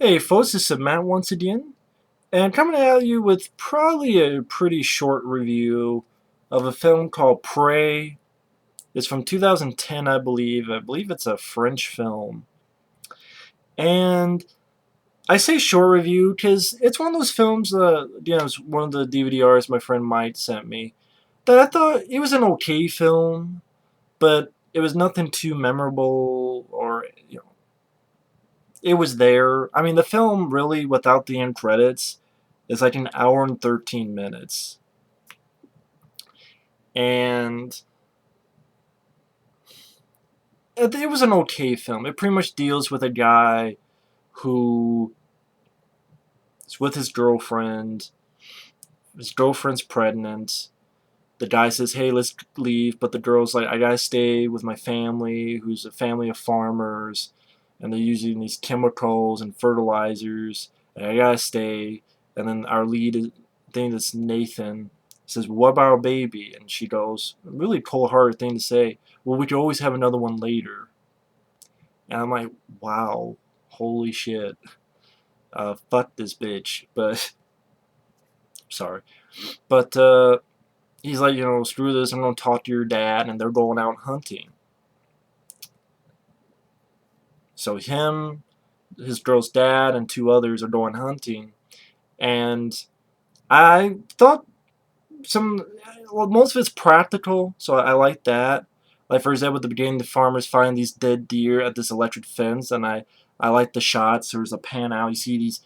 Hey folks, this is Matt once again, and coming at you with probably a pretty short review of a film called Proie. It's from 2010, I believe. I believe it's a French film. And I say short review because it's one of those films, it's one of the DVDRs my friend Mike sent me, that I thought it was an okay film, but it was nothing too memorable or, it was there. I mean, the film really, without the end credits, is like an hour and 13 minutes. And it was an okay film. It pretty much deals with a guy who is with his girlfriend. His girlfriend's pregnant. The guy says, hey, let's leave. But the girl's like, I gotta stay with my family, who's a family of farmers. And they're using these chemicals and fertilizers. And I gotta stay. And then our lead, I think it's Nathan, says, what about our baby? And she goes, a really cold-hearted thing to say, well, we could always have another one later. And I'm like, wow, holy shit. Fuck this bitch. But, sorry. But, he's like, screw this, I'm going to talk to your dad, and they're going out hunting. So him, his girl's dad, and two others are going hunting. And I thought most of it's practical, so I like that. Like, for example, at the beginning, the farmers find these dead deer at this electric fence, and I like the shots. There's a pan out, you see these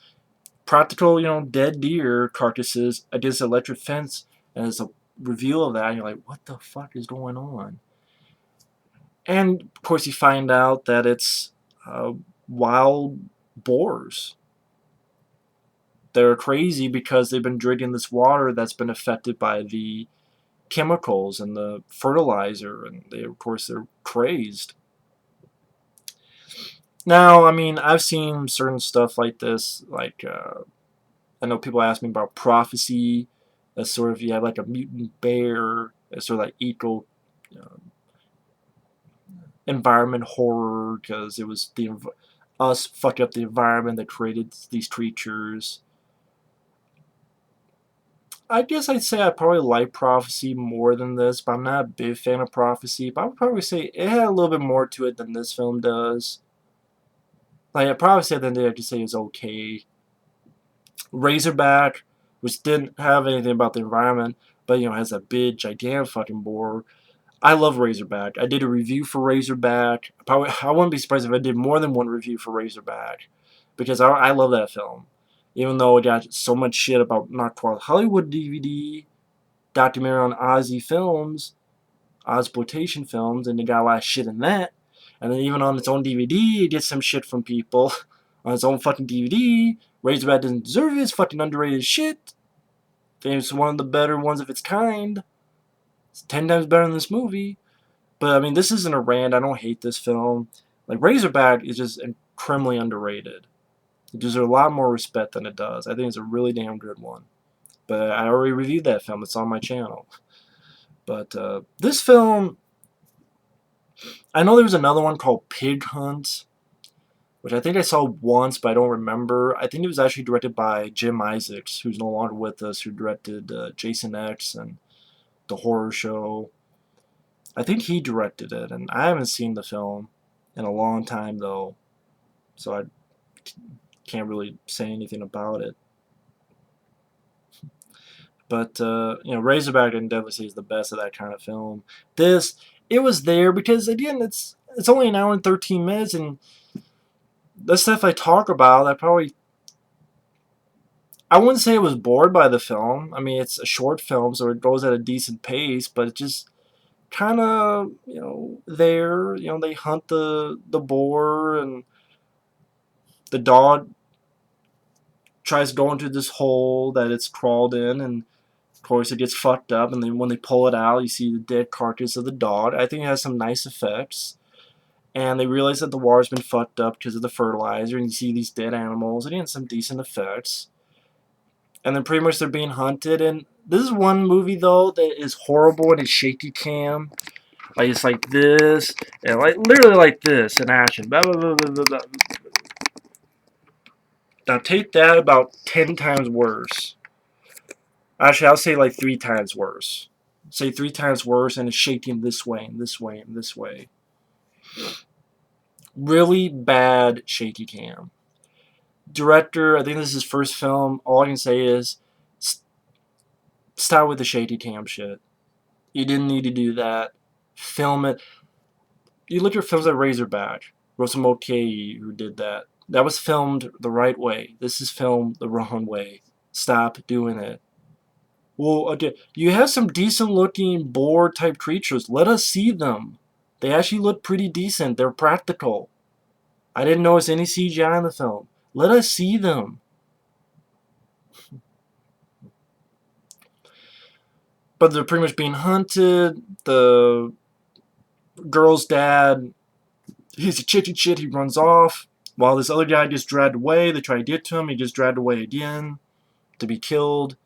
practical, dead deer carcasses against the electric fence, and it's a reveal of that, and you're like, what the fuck is going on? And, of course, you find out that it's wild boars. They're crazy because they've been drinking this water that's been affected by the chemicals and the fertilizer, and of course, they're crazed. Now, I mean, I've seen certain stuff like this, like, I know people ask me about prophecy, that's sort of, you have like a mutant bear, that's sort of like eco uh, environment horror, because it was us fucking up the environment that created these creatures. I guess I'd say I probably like Prophecy more than this, but I'm not a big fan of Prophecy. But I would probably say it had a little bit more to it than this film does. Like, I probably said that I could say it's okay. Razorback, which didn't have anything about the environment, but has a big, gigantic fucking boar. I love Razorback. I did a review for Razorback. I wouldn't be surprised if I did more than one review for Razorback, because I love that film. Even though it got so much shit about not quite Hollywood DVD, documentary on Aussie films, Ozploitation films, and it got a lot of shit in that. And then even on its own DVD, it gets some shit from people. On its own fucking DVD, Razorback doesn't deserve it. It's fucking underrated shit. I think it's one of the better ones of its kind. It's 10 times better than this movie. But I mean, this isn't a rant. I don't hate this film. Like, Razorback is just criminally underrated. It deserves a lot more respect than it does. I think it's a really damn good one. But I already reviewed that film. It's on my channel. But this film, I know there was another one called Pig Hunt, which I think I saw once, but I don't remember. I think it was actually directed by Jim Isaacs, who's no longer with us, who directed Jason X and The Horror Show. I think he directed it, and I haven't seen the film in a long time, though, so I can't really say anything about it. But, Razorback, I can definitely say is the best of that kind of film. This, it was there because, again, it's only an hour and 13 minutes, and the stuff I talk about, I wouldn't say I was bored by the film. I mean, it's a short film, so it goes at a decent pace, but it just kind of, there, they hunt the boar, and the dog tries going to this hole that it's crawled in, and of course it gets fucked up, and then when they pull it out, you see the dead carcass of the dog. I think it has some nice effects. And they realize that the water's been fucked up because of the fertilizer, and you see these dead animals, and it has some decent effects. And then pretty much they're being hunted, and this is one movie, though, that is horrible in its shaky cam. Like, it's like this, and like literally like this in action. Blah, blah, blah, blah, blah, blah. Now take that about 10 times worse. Actually, I'll say like 3 times worse. Say 3 times worse, and it's shaking this way and this way and this way. Really bad shaky cam. Director, I think this is his first film. All I can say is stop with the shaky cam shit. You didn't need to do that. Film it. You look at films like Razorback, Rosa Mulcahy, who did that. That was filmed the right way. This is filmed the wrong way. Stop doing it. Well, okay, you have some decent looking boar type creatures. Let us see them. They actually look pretty decent. They're practical. I didn't notice any CGI in the film. Let us see them. But they're pretty much being hunted. The girl's dad, he's a chitty chit. He runs off. While this other guy gets dragged away. They try to get to him. He gets dragged away again to be killed.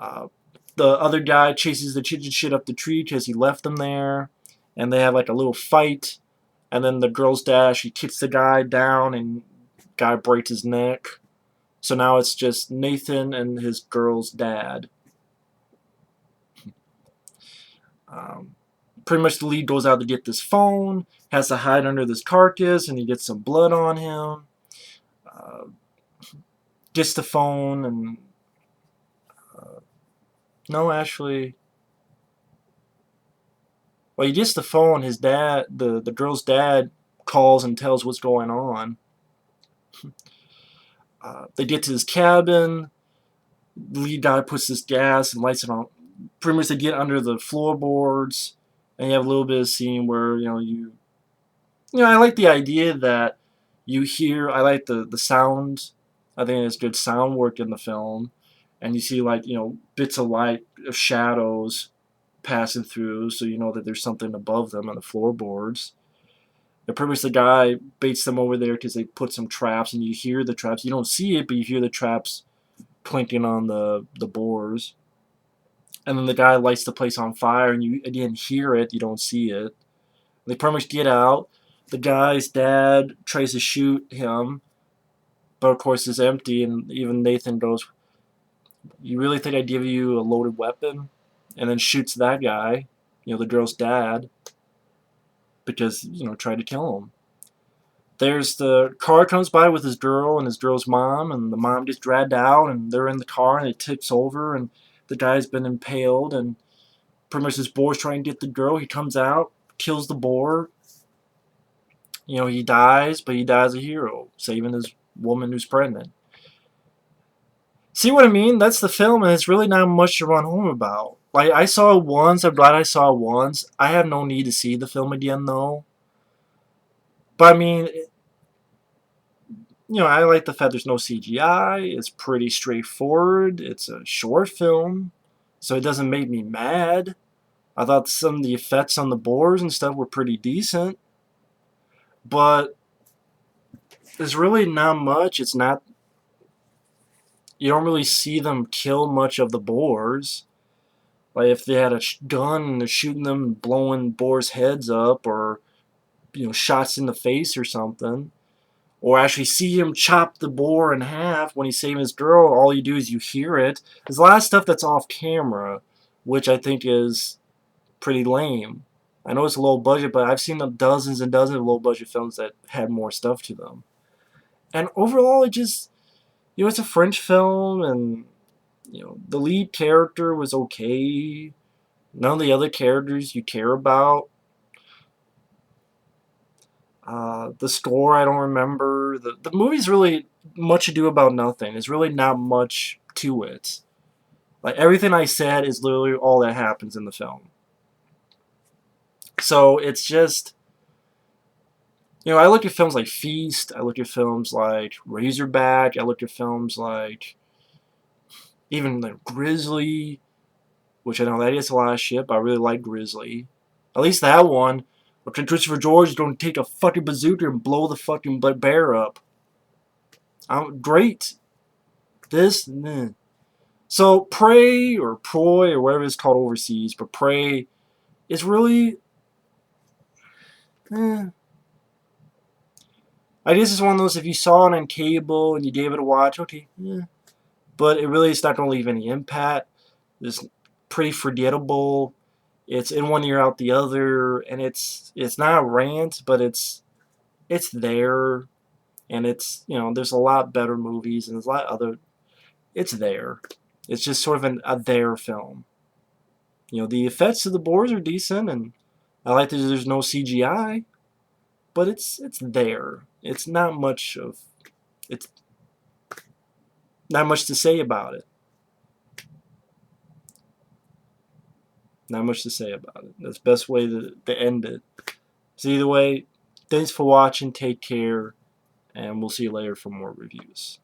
The other guy chases the chitty chit up the tree because he left them there. And they have like a little fight. And then the girl's dad, she kicks the guy down and guy breaks his neck. So now it's just Nathan and his girl's dad. Pretty much the lead goes out to get this phone, has to hide under this carcass, and he gets some blood on him. Gets the phone, and no, actually, well, he gets the phone. His dad, the girl's dad, calls and tells what's going on. They get to his cabin. The lead guy puts this gas and lights it on. Pretty much they get under the floorboards, and you have a little bit of scene where I like the idea that you hear. I like the sound. I think there's good sound work in the film, and you see like bits of light of shadows passing through, so you know that there's something above them on the floorboards. And pretty much the guy baits them over there because they put some traps, and you hear the traps. You don't see it, but you hear the traps clinking on the boars. And then the guy lights the place on fire, and you again hear it. You don't see it. They pretty much get out. The guy's dad tries to shoot him, but of course it's empty. And even Nathan goes, "You really think I'd give you a loaded weapon?" And then shoots that guy, the girl's dad, because tried to kill him. There's the car comes by with his girl and his girl's mom, and the mom gets dragged out, and they're in the car, and it tips over, and the guy's been impaled, and pretty much this boar's trying to get the girl. He comes out, kills the boar. He dies, but he dies a hero, saving his woman who's pregnant. See what I mean? That's the film, and it's really not much to run home about. Like, I saw it once. I'm glad I saw it once. I have no need to see the film again, though. But, I mean, I like the fact there's no CGI. It's pretty straightforward. It's a short film, so it doesn't make me mad. I thought some of the effects on the boars and stuff were pretty decent. But there's really not much. It's not... You don't really see them kill much of the boars. Like, if they had a gun and they're shooting them and blowing boars' heads up, or, shots in the face or something. Or actually see him chop the boar in half when he's saving his girl, all you do is you hear it. There's a lot of stuff that's off camera, which I think is pretty lame. I know it's a low budget, but I've seen dozens and dozens of low budget films that had more stuff to them. And overall, it just, it's a French film, and, the lead character was okay. None of the other characters you care about. The score, I don't remember. The movie's really much ado about nothing. There's really not much to it. Like, everything I said is literally all that happens in the film. So, it's just... I look at films like Feast. I look at films like Razorback. I look at films like... even like Grizzly. Which I know that is a lot of shit, but I really like Grizzly. At least that one. Okay, Christopher George is going to take a fucking bazooka and blow the fucking bear up. Great. This, meh. So, Proie, or Proie, or whatever it's called overseas, but Proie is really... I guess it's one of those, if you saw it on cable and you gave it a watch, okay, yeah. But it really is not going to leave any impact. It's pretty forgettable. It's in one ear out the other, and it's not a rant, but it's there, and it's, there's a lot better movies, and there's a lot other. It's there. It's just sort of a there film. The effects of the boars are decent, and I like that there's no CGI, but it's there. It's not much to say about it. Not much to say about it. That's the best way to end it. So either way, thanks for watching. Take care, and we'll see you later for more reviews.